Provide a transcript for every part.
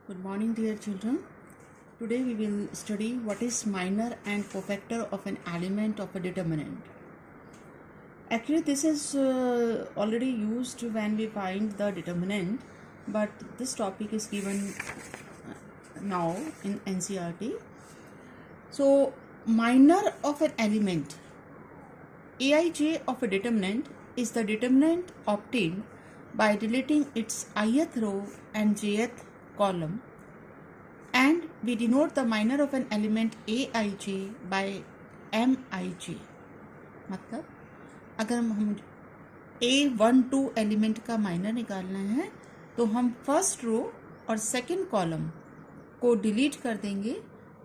Good morning, dear children. Today we will study what is minor and cofactor of an element of a determinant. Actually, this is already used when we find the determinant, but this topic is given now in NCERT. So, minor of an element, Aij of a determinant is the determinant obtained by deleting its ith row and jth column, and we denote the minor of an element Aij by Mij. मतलब अगर हम A12 element का minor निकालना है तो हम first row और second column को डिलीट कर देंगे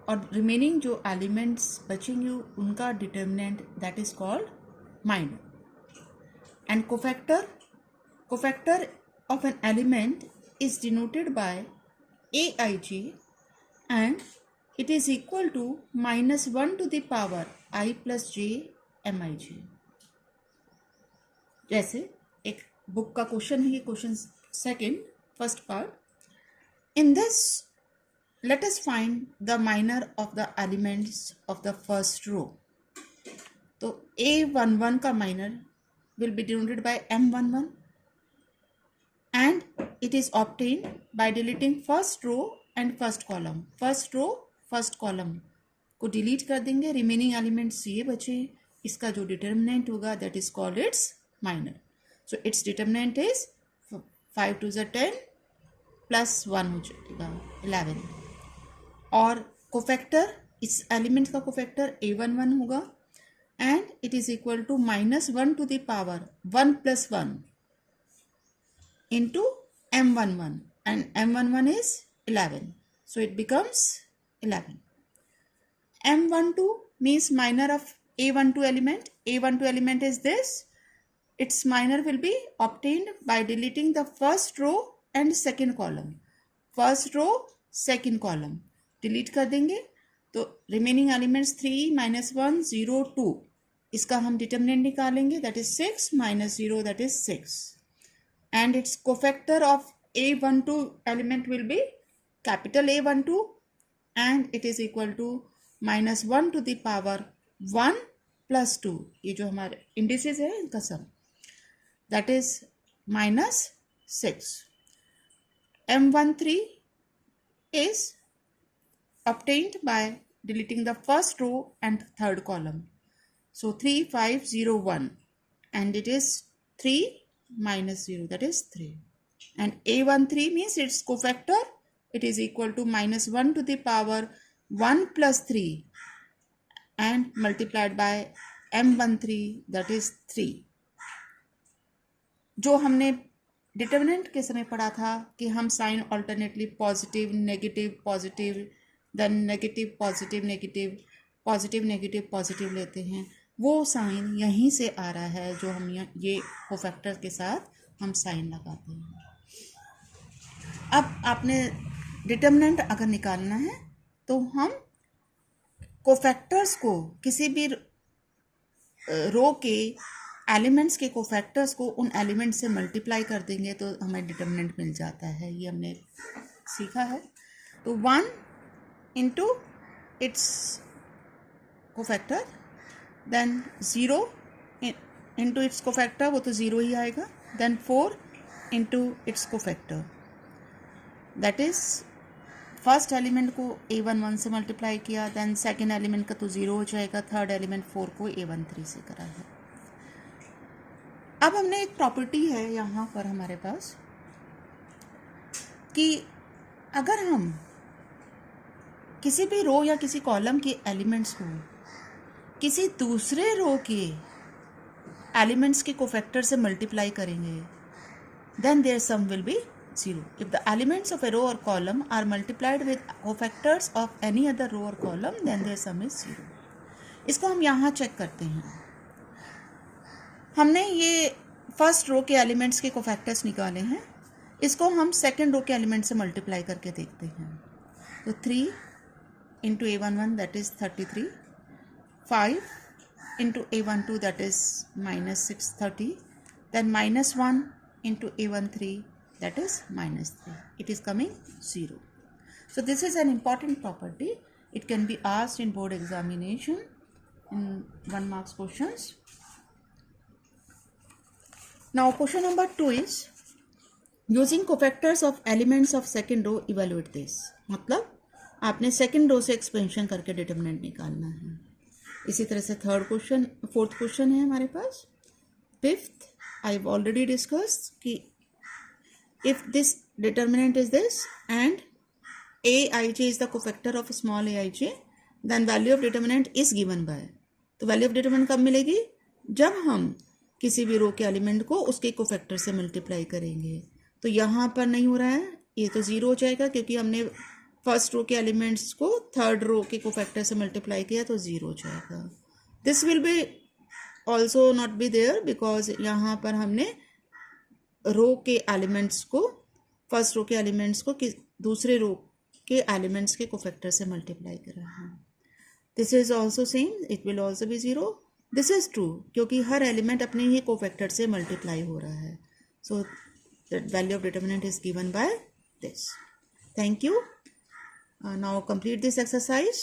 और रिमेनिंग जो एलिमेंट्स बचेंगे उनका determinant that is called minor. And cofactor of an element is denoted by Aij and it is equal to -1 to the power I plus j Mij. जैसे एक book का क्वेश्चन है, ये question second first part. In this let us find the minor of the elements of the first row. तो A11 का minor will be denoted by M11 and it is obtained by deleting first row and first column. First row first column को delete कर देंगे, remaining elements ये बचे, इसका जो determinant होगा that is called its minor. So its determinant is 5 to the 10 plus 1 हो जाएगा 11. और कोफैक्टर, इस एलिमेंट का कोफैक्टर A11 होगा and it is equal to -1 to the power 1 plus 1 into M11 and M11 is 11. So it becomes 11. M12 means minor of A12 element. A12 element is this. Its minor will be obtained by deleting the first row and second column. First row, second column. Delete कर देंगे तो remaining elements 3 minus 1 0 2. इसका हम determinant निकालेंगे that is 6 minus 0 that is 6. And its cofactor of A12 element will be capital A12 and it is equal to -1 to the power 1 plus 2. ये जो हमारे indices है इनका सम that is -6. M13 is obtained by deleting the first row and third column. So 3 5 0 1 and it is 3 minus 0 that is 3. And A13 means its cofactor, it is equal to -1 to the power 1 plus 3 and multiplied by M13 that is 3. जो हमने determinant के समय पढ़ा था कि हम sign alternately positive negative positive then negative positive negative positive negative positive लेते हैं, वो साइन यहीं से आ रहा है जो हम ये कोफैक्टर के साथ हम साइन लगाते हैं. अब आपने डिटर्मिनेंट अगर निकालना है तो हम कोफैक्टर्स को किसी भी रो के एलिमेंट्स के कोफैक्टर्स को उन एलिमेंट से मल्टीप्लाई कर देंगे तो हमें डिटर्मिनेंट मिल जाता है. ये हमने सीखा है. तो 1 into its cofactor then 0 into its cofactor, वो तो 0 ही आएगा. Then 4 into its cofactor that is first element को A11 से मल्टीप्लाई किया, देन सेकेंड एलिमेंट का तो 0 हो जाएगा, थर्ड एलिमेंट 4 को A13 से करा है. अब हमने एक प्रॉपर्टी है यहाँ पर हमारे पास कि अगर हम किसी भी रो या किसी कॉलम के एलिमेंट्स को किसी दूसरे रो के एलिमेंट्स के कोफैक्टर से मल्टीप्लाई करेंगे then their sum will be 0. If the elements of a row और column are multiplied with cofactors of any other row और column then their sum is 0. इसको हम यहाँ चेक करते हैं. हमने ये फर्स्ट रो के एलिमेंट्स के कोफैक्टर्स निकाले हैं, इसको हम सेकेंड रो के एलिमेंट से मल्टीप्लाई करके देखते हैं. तो 3 into A11 that is 33, 5 into A12 that is -630, then -1 into A13 that is -3. It is coming 0. So this is an important property. It can be asked in board examination in 1 marks questions. Now question number 2 is using cofactors of elements of second row evaluate this. मतलब आपने second row से expansion करके determinant निकालना है. इसी तरह से fourth question है हमारे पास. Fifth I have already discuss कि if this determinant is this and aij is the cofactor of small aij, then value of determinant is given by. तो वैल्यू ऑफ डिटरमिनेंट कब मिलेगी? जब हम किसी भी रो के एलिमेंट को उसके कोफैक्टर से मल्टीप्लाई करेंगे. तो यहाँ पर नहीं हो रहा है, ये तो जीरो हो जाएगा क्योंकि हमने फर्स्ट रो के एलिमेंट्स को थर्ड रो के कोफैक्टर से मल्टीप्लाई किया, तो जीरो हो जाएगा. This will be also not be there because यहाँ पर हमने रो के एलिमेंट्स को फर्स्ट रो के एलिमेंट्स को दूसरे रो के एलिमेंट्स के कोफैक्टर से मल्टीप्लाई कर रहा है. This is also same, it will also be zero. This is true क्योंकि हर एलिमेंट अपने ही कोफैक्टर से मल्टीप्लाई हो रहा है. So the value of determinant is given by this. Thank you. Now complete this exercise.